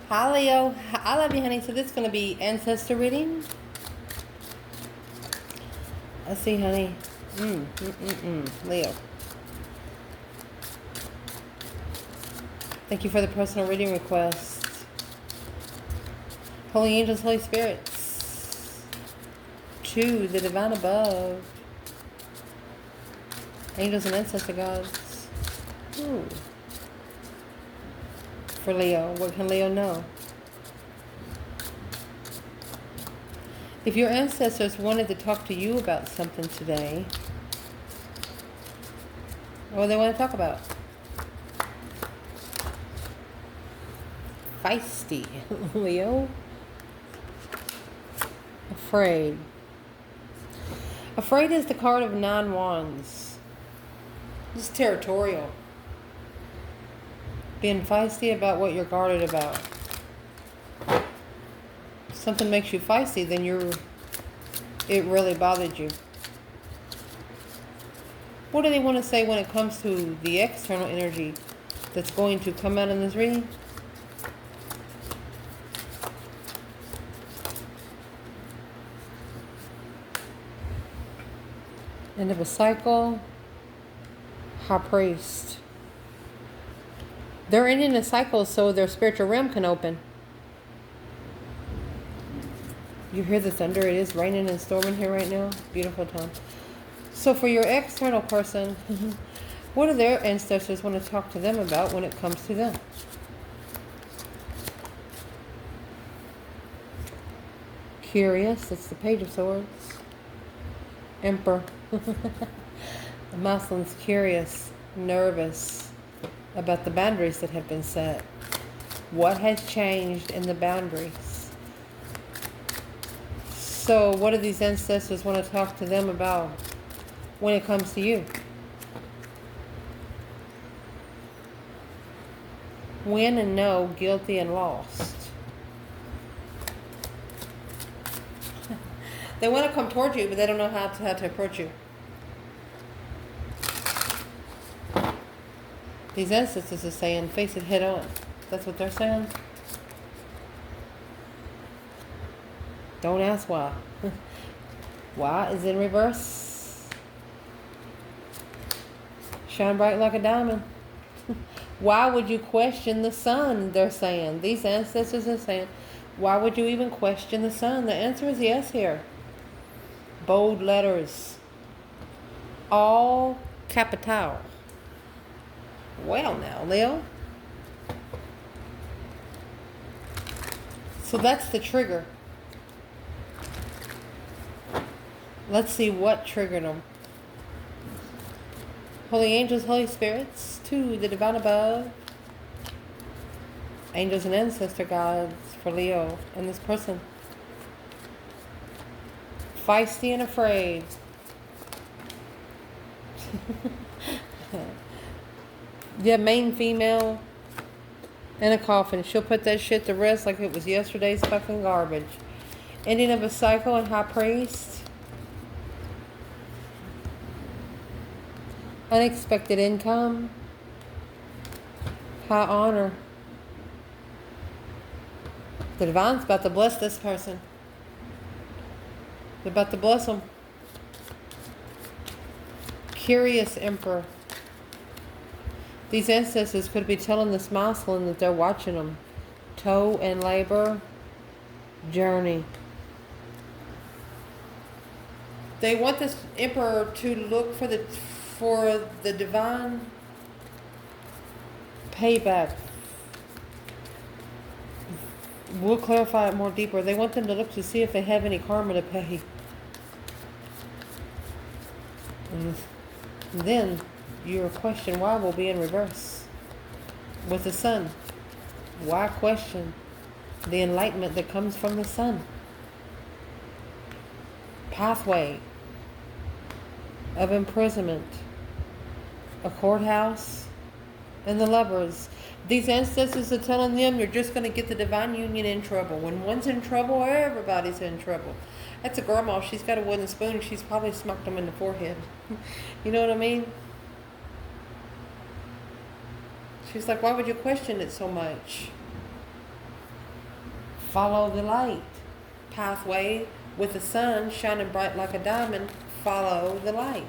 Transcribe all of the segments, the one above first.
Hi, Leo. I love you, honey. So this is going to be Ancestor reading. Let's see, honey. Leo. Thank you for the personal reading request. Holy angels, Holy spirits. To the divine above. Angels and ancestor gods. Ooh. For Leo, what can Leo know? If your ancestors wanted to talk to you about something today, what do they want to talk about? Feisty, Leo. Afraid. Afraid is the card of 9 wands. It's territorial. Being feisty about what you're guarded about. If something makes you feisty, then it really bothered you. What do they want to say when it comes to the external energy that's going to come out in this reading? End of a cycle. High priest. They're ending a cycle so their spiritual realm can open. You hear the thunder? It is raining and storming here right now. Beautiful time. So for your external person, what do their ancestors want to talk to them about when it comes to them? Curious. It's the Page of Swords. Emperor. The Muslim's curious, nervous about the boundaries that have been set. What has changed in the boundaries? So what do these ancestors want to talk to them about when it comes to you? Win and know, guilty and lost. They want to come toward you, but they don't know how to approach you. These ancestors are saying, face it head on. That's what they're saying. Don't ask why. Why is in reverse. Shine bright like a diamond. Why would you question the sun? They're saying. These ancestors are saying, why would you even question the sun? The answer is yes here. Bold letters. All capital. Well now, Leo. So that's the trigger. Let's see what triggered them. Holy angels, Holy spirits, to the divine above. Angels and ancestor gods for Leo and this person. Feisty and afraid. Yeah, main female in a coffin. She'll put that shit to rest like it was yesterday's fucking garbage. Ending of a cycle and high priest. Unexpected income. High honor. The divine's about to bless this person. They're about to bless them. Curious emperor. These ancestors could be telling this Muslim that they're watching them. Tow and labor. Journey. They want this emperor to look for the divine payback. We'll clarify it more deeper. They want them to look to see if they have any karma to pay. And then your question why will be in reverse. With the sun. Why question the enlightenment that comes from the sun? Pathway of imprisonment. A courthouse. And the lovers. These ancestors are telling them you're just going to get the divine union in trouble. When one's in trouble, everybody's in trouble. That's a grandma. She's got a wooden spoon. She's probably smacked them in the forehead. You know what I mean? She's like, why would you question it so much? Follow the light. Pathway with the sun shining bright like a diamond. Follow the light.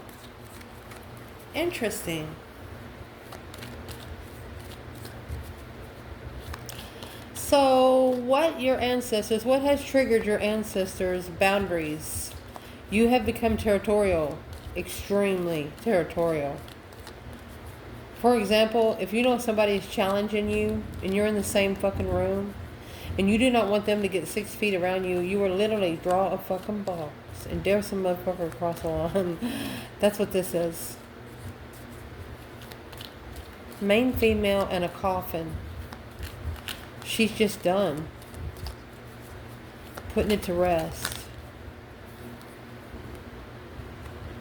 Interesting. So, what has triggered your ancestors' boundaries? You have become territorial, extremely territorial. For example, if you know somebody is challenging you and you're in the same fucking room and you do not want them to get 6 feet around you, you will literally draw a fucking box and dare some motherfucker across the line. That's what this is. Main female and a coffin. She's just done. Putting it to rest.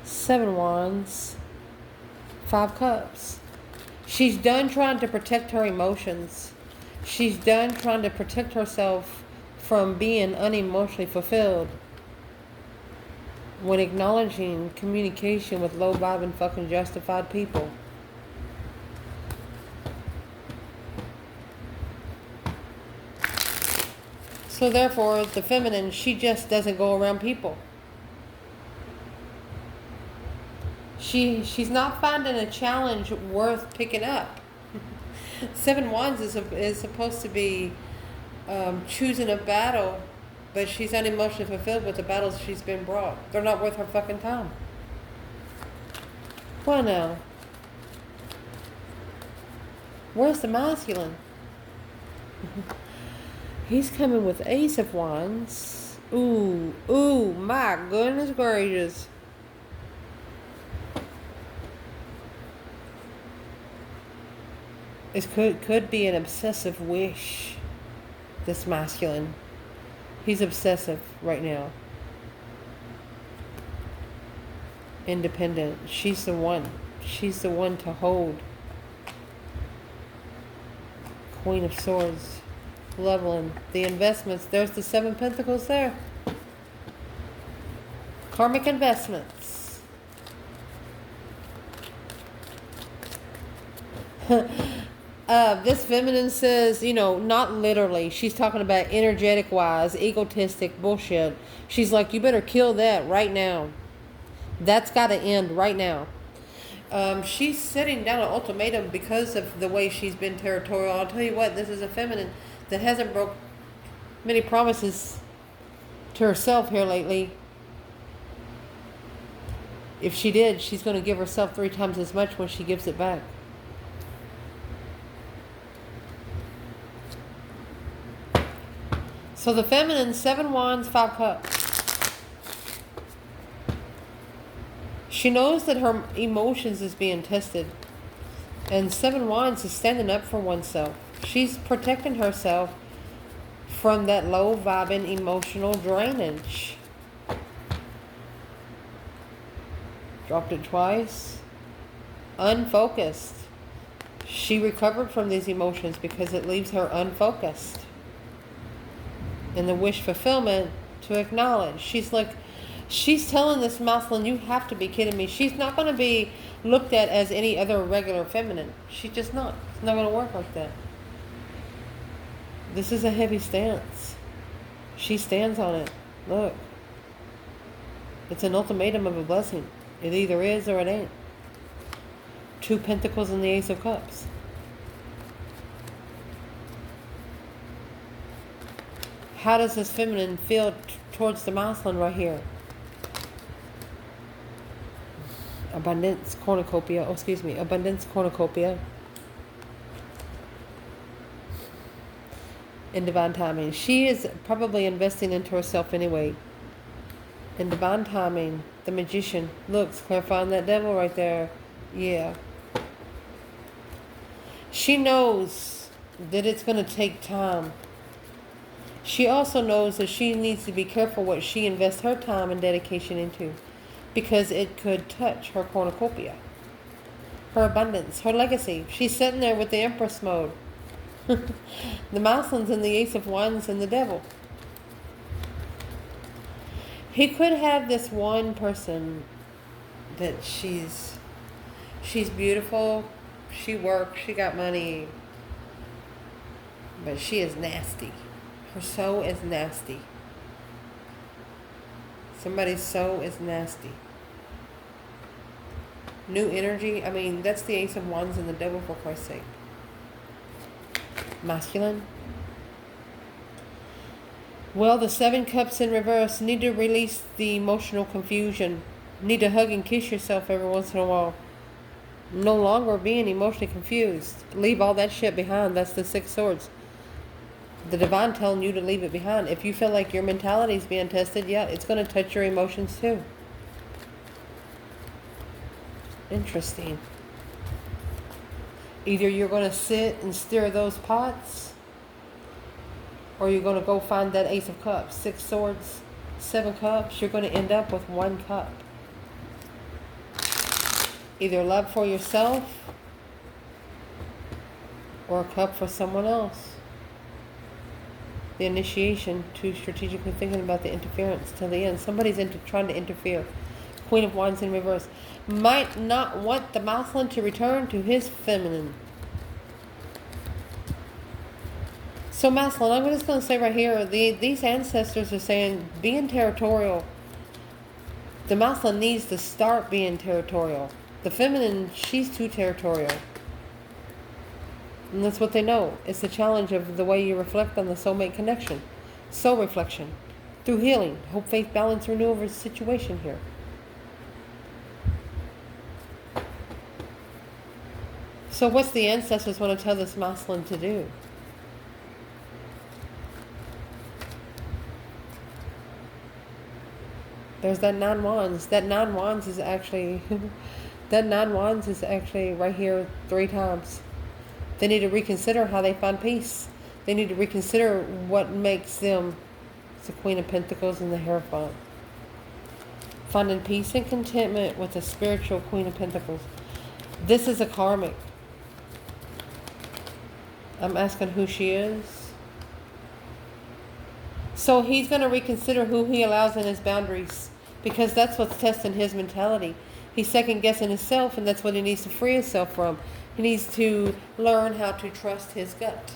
7 wands. 5 cups. She's done trying to protect her emotions. She's done trying to protect herself from being unemotionally fulfilled. When acknowledging communication with low vibing fucking justified people. So therefore, the feminine, she just doesn't go around people. She's not finding a challenge worth picking up. 7 wands is supposed to be choosing a battle, but she's unemotionally fulfilled with the battles she's been brought. They're not worth her fucking time. Well now, where's the masculine? He's coming with Ace of Wands. Ooh, my goodness gracious. It could be an obsessive wish, this masculine. He's obsessive right now. Independent. She's the one. She's the one to hold. Queen of Swords. Leveling. The investments. There's the 7 Pentacles there. Karmic investments. This feminine says, not literally. She's talking about energetic wise, egotistic bullshit. She's like, you better kill that right now. That's got to end right now. She's setting down an ultimatum because of the way she's been territorial. I'll tell you what, this is a feminine that hasn't broke many promises to herself here lately. If she did, she's going to give herself 3 times as much when she gives it back. So the feminine, 7 wands, 5 cups. She knows that her emotions is being tested. And 7 wands is standing up for oneself. She's protecting herself from that low vibing emotional drainage. Dropped it twice. Unfocused. She recovered from these emotions because it leaves her unfocused. And the wish fulfillment to acknowledge. She's telling this masculine, you have to be kidding me. She's not going to be looked at as any other regular feminine. She's just not. It's not going to work like that. This is a heavy stance. She stands on it. Look. It's an ultimatum of a blessing. It either is or it ain't. 2 Pentacles and the Ace of Cups. How does this feminine feel towards the masculine right here? Abundance cornucopia. Abundance cornucopia. In divine timing. She is probably investing into herself anyway. In divine timing. The Magician. Looks, clarifying that devil right there. Yeah. She knows that it's going to take time. She also knows that she needs to be careful what she invests her time and dedication into, because it could touch her cornucopia, her abundance, her legacy. She's sitting there with the Empress mode. The masculine's and the Ace of Wands and the Devil. He could have this one person that she's beautiful, she works, she got money, but she is nasty. Her soul is nasty. Somebody's soul is nasty. New energy. I mean, that's the Ace of Wands and the Devil, for Christ's sake. Masculine. Well, the Seven Cups in reverse. Need to release the emotional confusion. Need to hug and kiss yourself every once in a while. No longer being emotionally confused. Leave all that shit behind. That's the Six Swords. The divine telling you to leave it behind. If you feel like your mentality is being tested, yeah, it's going to touch your emotions too. Interesting. Either you're going to sit and stir those pots, or you're going to go find that Ace of Cups, Six Swords, Seven Cups. You're going to end up with one cup. Either love for yourself or a cup for someone else. The initiation to strategically thinking about the interference till the end. Somebody's trying to interfere. Queen of Wands in reverse. Might not want the masculine to return to his feminine. So masculine, I'm just going to say right here, these ancestors are saying, being territorial. The masculine needs to start being territorial. The feminine, she's too territorial. And that's what they know. It's the challenge of the way you reflect on the soulmate connection. Soul reflection. Through healing. Hope, faith, balance, renewal of a situation here. So what's the ancestors want to tell this masculine to do? There's that Nine Wands. That Nine Wands is actually... that Nine Wands is actually right here 3 times. They need to reconsider how they find peace. They need to reconsider what makes them. It's the Queen of Pentacles and the Hierophant. Finding peace and contentment with the spiritual Queen of Pentacles. This is a karmic. I'm asking who she is. So he's going to reconsider who he allows in his boundaries. Because that's what's testing his mentality. He's second guessing himself, and that's what he needs to free himself from. He needs to learn how to trust his gut.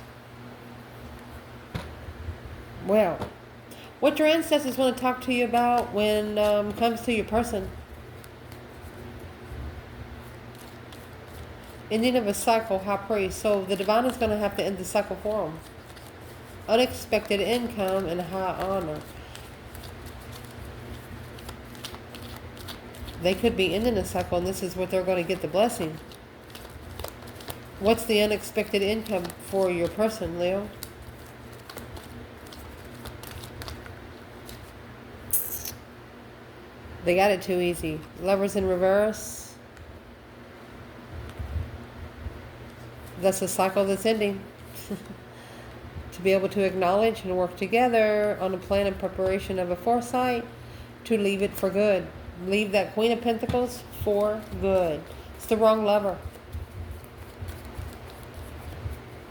Well, what your ancestors want to talk to you about when it comes to your person. Ending of a cycle, High Priest. So the divine is going to have to end the cycle for him. Unexpected income and high honor. They could be ending a cycle, and this is what they're going to get the blessing. What's the unexpected income for your person, Leo? They got it too easy. Lovers in reverse. That's a cycle that's ending. To be able to acknowledge and work together on a plan and preparation of a foresight to leave it for good. Leave that Queen of Pentacles for good. It's the wrong lover.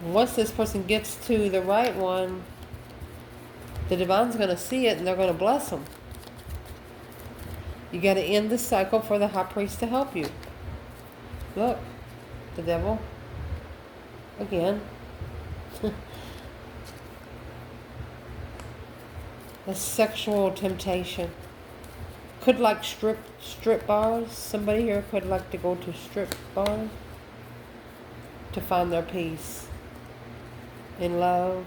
Once this person gets to the right one, the divine's going to see it and they're going to bless them. You got to end the cycle for the High Priest to help you. Look, the Devil. Again. A sexual temptation. Could like strip bars. Somebody here could like to go to strip bars to find their peace. In love,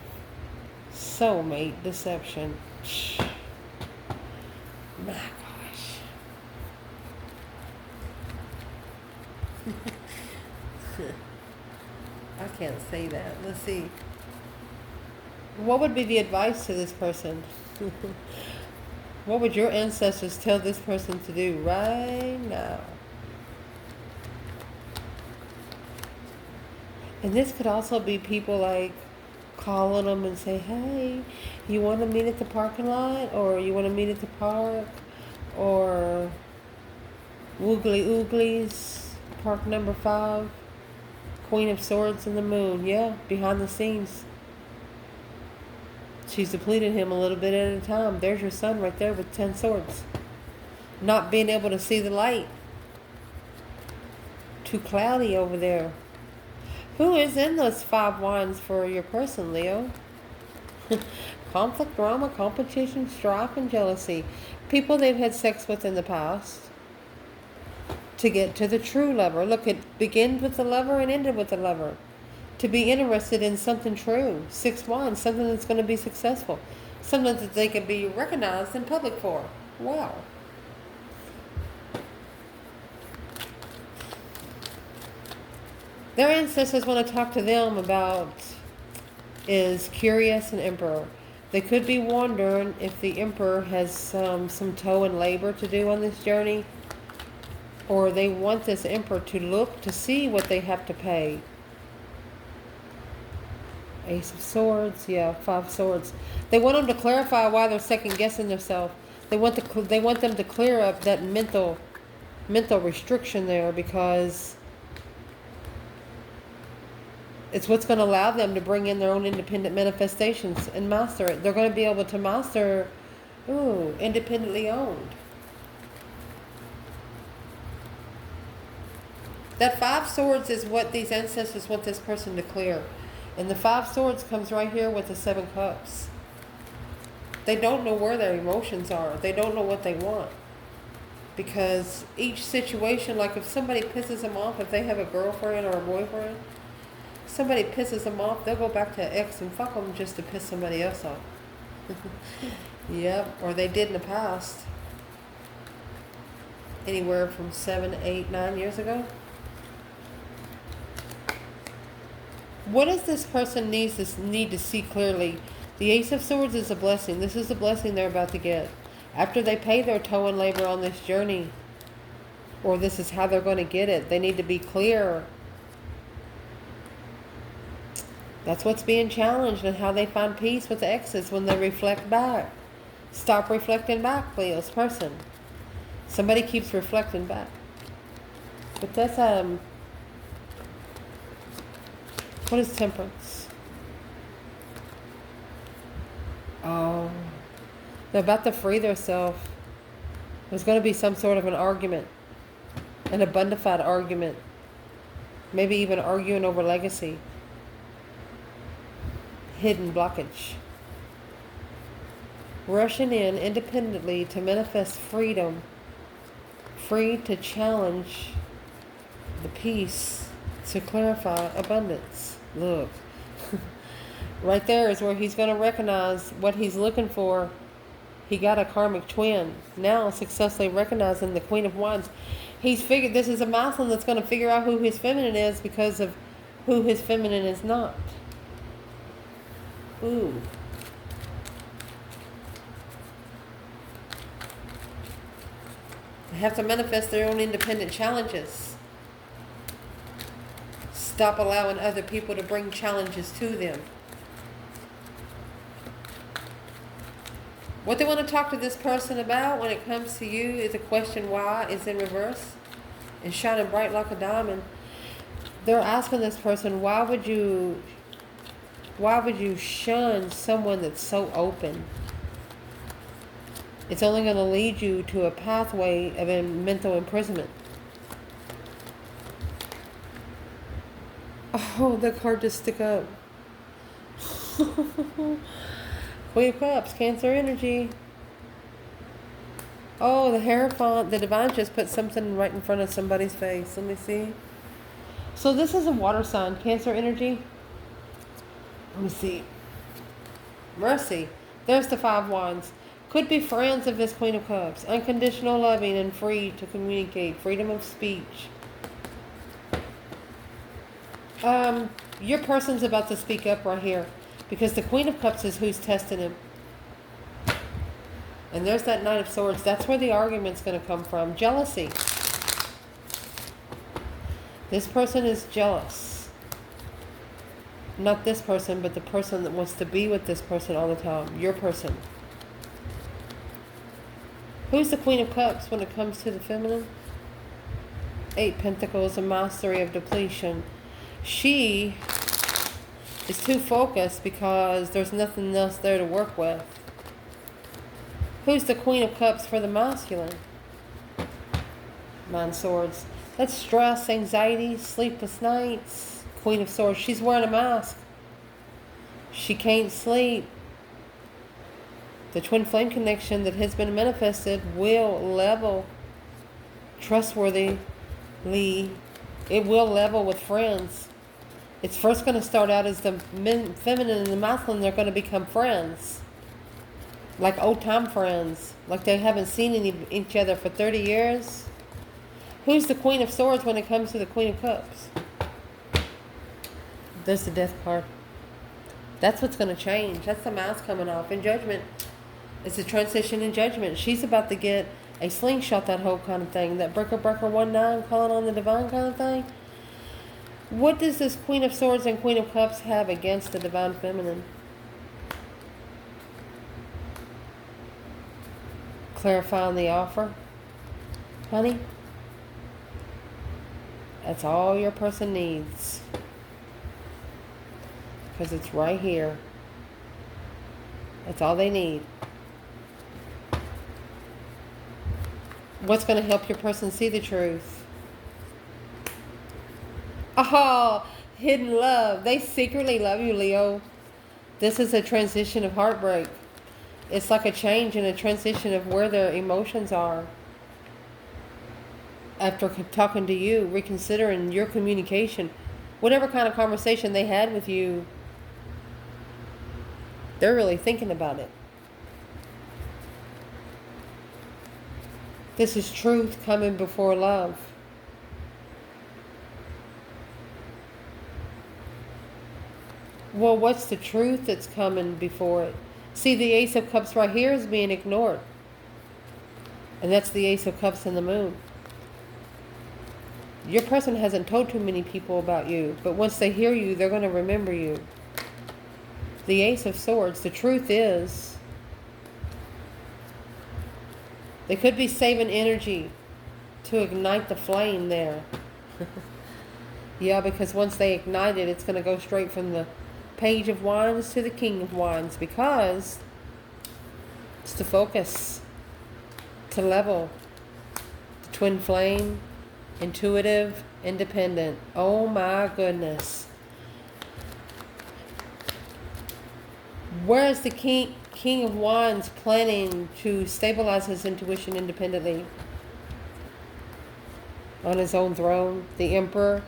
soulmate deception. My gosh. I can't say that. Let's see. What would be the advice to this person? What would your ancestors tell this person to do right now? And this could also be people like calling them and say, hey, you want to meet at the parking lot? Or you want to meet at the park? Or Woogly Ooglies, park number 5. Queen of Swords and the Moon. Yeah, behind the scenes. She's depleted him a little bit at a time. There's your son right there with 10 swords. Not being able to see the light. Too cloudy over there. Who is in those 5 wands for your person, Leo? Conflict, drama, competition, strife, and jealousy. People they've had sex with in the past to get to the true lover. Look, it begins with the lover and ended with the lover. To be interested in something true. 6-1, something that's going to be successful. Something that they can be recognized in public for. Wow. Their ancestors want to talk to them about is Curious and Emperor. They could be wondering if the Emperor has some toe and labor to do on this journey, or they want this Emperor to look to see what they have to pay. Ace of Swords, yeah, 5 Swords. They want them to clarify why they're second guessing themselves. They want them to clear up that mental restriction there, because it's what's going to allow them to bring in their own independent manifestations and master it. They're going to be able to master, independently owned. That 5 Swords is what these ancestors want this person to clear. And the 5 Swords comes right here with the 7 Cups. They don't know where their emotions are. They don't know what they want. Because each situation, like if somebody pisses them off, if they have a girlfriend or a boyfriend, somebody pisses them off, they'll go back to ex and fuck them just to piss somebody else off. Yep, or they did in the past. Anywhere from 7, 8, 9 years ago. What does this person need to see clearly? The Ace of Swords is a blessing. This is the blessing they're about to get. After they pay their toe and labor on this journey, or this is how they're going to get it, they need to be clear. That's what's being challenged, and how they find peace with the exes when they reflect back. Stop reflecting back, Leo's person. Somebody keeps reflecting back. But that's, what is Temperance? Oh, they're about to free themselves. There's going to be some sort of an argument. An abundified argument. Maybe even arguing over legacy. Hidden blockage. Rushing in independently to manifest freedom. Free to challenge the peace, to clarify abundance. Look. Right there is where he's going to recognize what he's looking for. He got a karmic twin. Now successfully recognizing the Queen of Wands. He's figured this is a milestone that's going to figure out who his feminine is because of who his feminine is not. Ooh. They have to manifest their own independent challenges. Stop allowing other people to bring challenges to them. What they want to talk to this person about when it comes to you is a question why is in reverse and shining bright like a diamond. They're asking this person, why would you shun someone that's so open? It's only going to lead you to a pathway of mental imprisonment. Oh, the card just stick up. Queen of Cups, Cancer energy. Oh, the Hierophant, the Divine just put something right in front of somebody's face. Let me see. So this is a water sign, Cancer energy. Let me see. Mercy. There's the 5 Wands. Could be friends of this Queen of Cups. Unconditional loving and free to communicate. Freedom of speech. Your person's about to speak up right here. Because the Queen of Cups is who's testing him. And there's that Knight of Swords. That's where the argument's going to come from. Jealousy. This person is jealous. Not this person, but the person that wants to be with this person all the time. Your person. Who's the Queen of Cups when it comes to the feminine? 8 Pentacles, a mastery of depletion. She is too focused because there's nothing else there to work with. Who's the Queen of Cups for the masculine? 9 Swords. That's stress, anxiety, sleepless nights. Queen of Swords. She's wearing a mask. She can't sleep. The twin flame connection that has been manifested will level trustworthily. It will level with friends. It's first going to start out as the feminine and the masculine. They're going to become friends. Like old time friends. Like they haven't seen each other for 30 years. Who's the Queen of Swords when it comes to the Queen of Cups? There's the Death card. That's what's going to change. That's the mask coming off. In Judgment, it's a transition in Judgment. She's about to get a slingshot, that whole kind of thing. That breaker 1-9, calling on the divine kind of thing. What does this Queen of Swords and Queen of Cups have against the divine feminine? Clarifying the offer. Honey, that's all your person needs. Because it's right here. That's all they need. What's going to help your person see the truth? Oh, hidden love. They secretly love you, Leo. This is a transition of heartbreak. It's like a change and a transition of where their emotions are. After talking to you, reconsidering your communication, whatever kind of conversation they had with you, they're really thinking about it. This is truth coming before love. Well, what's the truth that's coming before it? See, the Ace of Cups right here is being ignored. And that's the Ace of Cups and the Moon. Your person hasn't told too many people about you, but once they hear you, they're going to remember you. The Ace of Swords, the truth is, they could be saving energy to ignite the flame there. Yeah, because once they ignite it, it's going to go straight from the Page of Wands to the King of Wands, because it's to focus, to level, the twin flame, intuitive, independent. Oh my goodness. Where is the King of Wands planning to stabilize his intuition independently? On his own throne. The Emperor.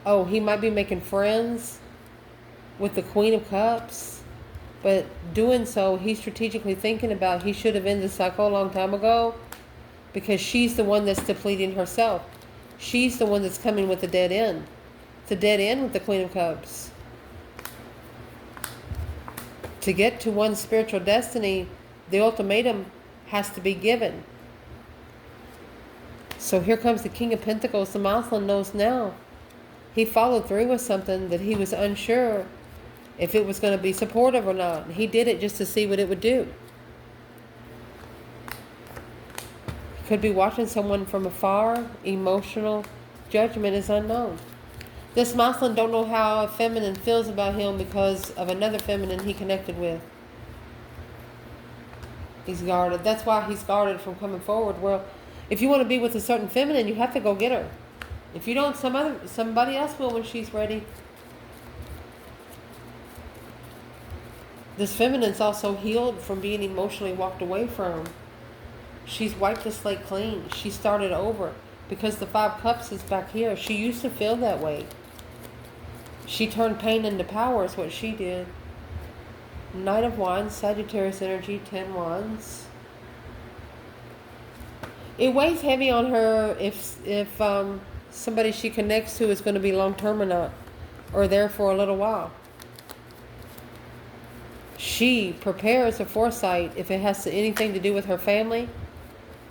Oh, he might be making friends with the Queen of Cups. But doing so, he's strategically thinking about he should have ended the cycle a long time ago. Because she's the one that's depleting herself. She's the one that's coming with the dead end. It's a dead end with the Queen of Cups. To get to one's spiritual destiny, the ultimatum has to be given. So here comes the King of Pentacles. The masculine knows now. He followed through with something that he was unsure if it was going to be supportive or not. He did it just to see what it would do. He could be watching someone from afar. Emotional judgment is unknown. This masculine don't know how a feminine feels about him because of another feminine he connected with. He's guarded. That's why he's guarded from coming forward. Well, if you want to be with a certain feminine, you have to go get her. If you don't, somebody else will when she's ready. This feminine's also healed from being emotionally walked away from. She's wiped the slate clean. She started over because the Five Cups is back here. She used to feel that way. She turned pain into power is what she did. Knight of Wands, Sagittarius energy, 10 Wands. It weighs heavy on her if somebody she connects to is going to be long-term or not. Or there for a little while. She prepares a foresight if it has anything to do with her family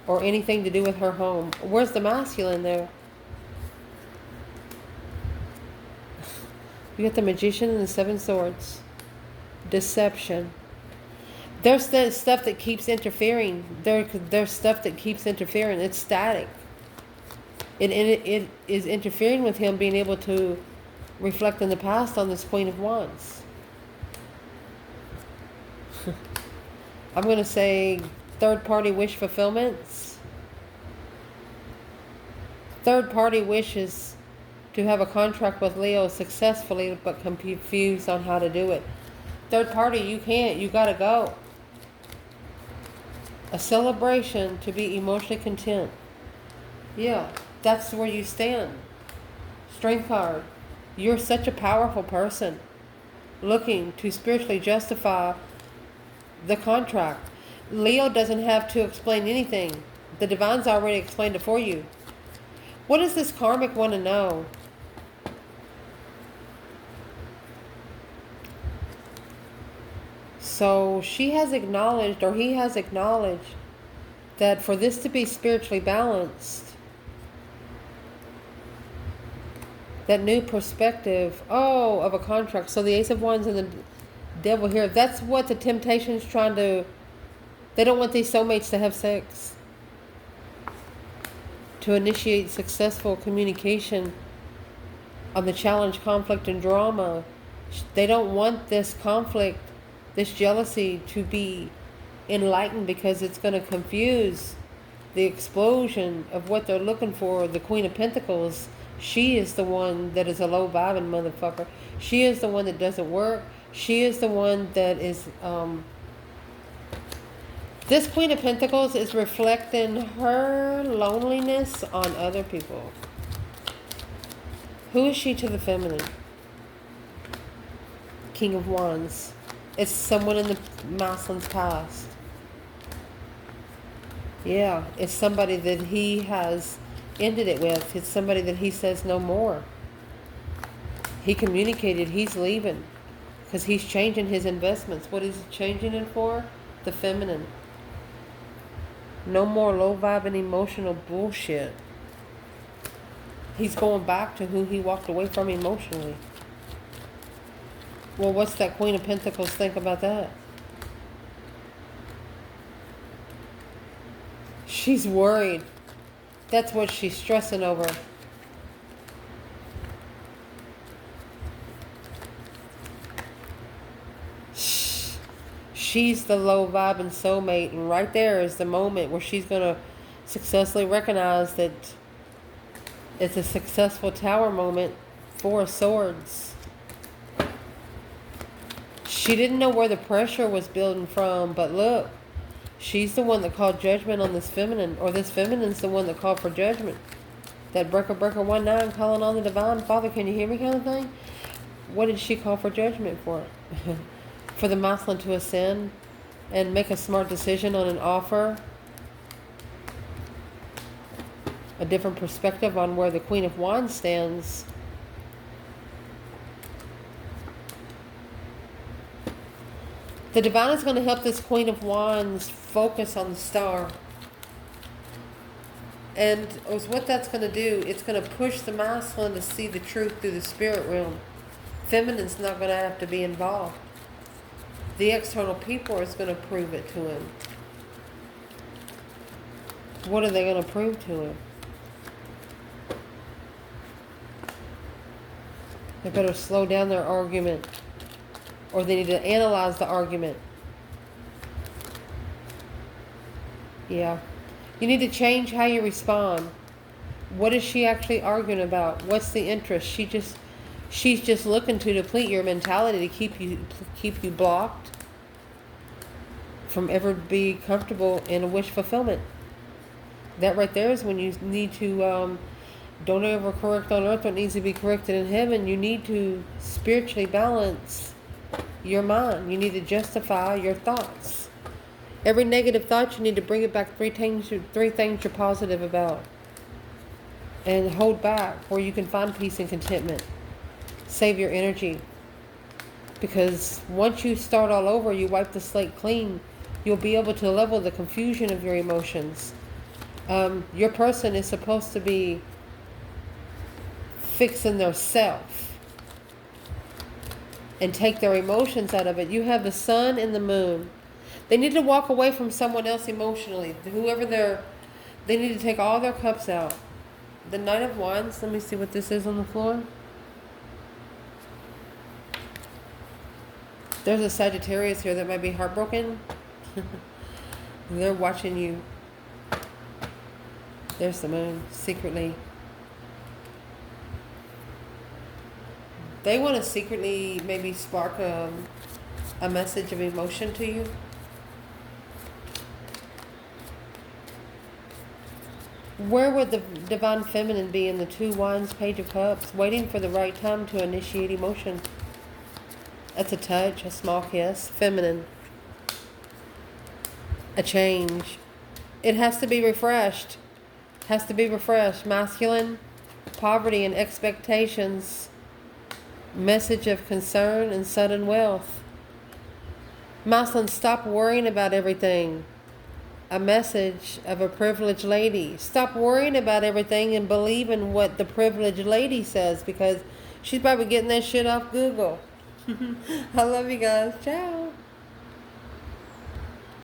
or anything to do with her home. Where's the masculine there? You got the Magician and the Seven Swords. Deception. There's the stuff that keeps interfering. There's stuff that keeps interfering. It's static. It is interfering with him being able to reflect in the past on this Queen of Wands. I'm going to say third-party wish fulfillments. Third-party wishes to have a contract with Leo successfully, but confused on how to do it. Third party, you can't. You got to go. A celebration to be emotionally content. Yeah, that's where you stand. Strength card. You're such a powerful person looking to spiritually justify the contract. Leo doesn't have to explain anything. The divine's already explained it for you. What does this karmic want to know? So she has acknowledged, or he has acknowledged, that for this to be spiritually balanced, that new perspective, of a contract. So the Ace of Wands and the Devil here, that's what the temptation is trying to, they don't want these soulmates to have sex. To initiate successful communication on the challenge, conflict, and drama. They don't want this conflict, this jealousy to be enlightened, because it's going to confuse the explosion of what they're looking for. The Queen of Pentacles, she is the one that is a low vibing motherfucker. She is the one that doesn't work. She is the one that is, this Queen of Pentacles is reflecting her loneliness on other people. Who is she to the feminine? King of Wands. It's someone in the masculine's past. Yeah, it's somebody that he has ended it with. It's somebody that he says no more. He communicated he's leaving because he's changing his investments. What is he changing it for? The feminine. No more low vibe and emotional bullshit. He's going back to who he walked away from emotionally. Well, what's that Queen of Pentacles think about that? She's worried. That's what she's stressing over. She's the low vibe and soulmate, and right there is the moment where she's going to successfully recognize that it's a successful tower moment. Four of Swords. She didn't know where the pressure was building from, but look, she's the one that called judgment on this feminine, or this feminine's the one that called for judgment. That breaker 19 calling on the divine. Father, can you hear me kind of thing? What did she call for judgment for? For the masculine to ascend and make a smart decision on an offer. A different perspective on where the Queen of Wands stands. The divine is going to help this Queen of Wands focus on the star. And what that's going to do, it's going to push the masculine to see the truth through the spirit realm. Feminine's not going to have to be involved. The external people is going to prove it to him. What are they going to prove to him? They better slow down their argument. Or they need to analyze the argument. Yeah. You need to change how you respond. What is she actually arguing about? What's the interest? She's just looking to deplete your mentality to keep you blocked from ever be comfortable in a wish fulfillment. That right there is when you need to don't ever correct on earth what needs to be corrected in heaven. You need to spiritually balance your mind. You need to justify your thoughts. Every negative thought, you need to bring it back three things you're positive about. And hold back where you can find peace and contentment. Save your energy. Because once you start all over, you wipe the slate clean, you'll be able to level the confusion of your emotions. Your person is supposed to be fixing their self and take their emotions out of it. You have the sun and the moon. They need to walk away from someone else emotionally. They need to take all their cups out. The Knight of Wands, let me see what this is on the floor. There's a Sagittarius here that might be heartbroken. They're watching you. There's the moon, secretly. They want to secretly maybe spark a message of emotion to you. Where would the divine feminine be in the Two Wands, Page of Cups? Waiting for the right time to initiate emotion. That's a touch, a small kiss. Feminine. A change. It has to be refreshed. Has to be refreshed. Masculine, poverty and expectations. Message of concern and sudden wealth. Masculine, stop worrying about everything. A message of a privileged lady. Stop worrying about everything and believe in what the privileged lady says, because she's probably getting that shit off Google. I love you guys. Ciao.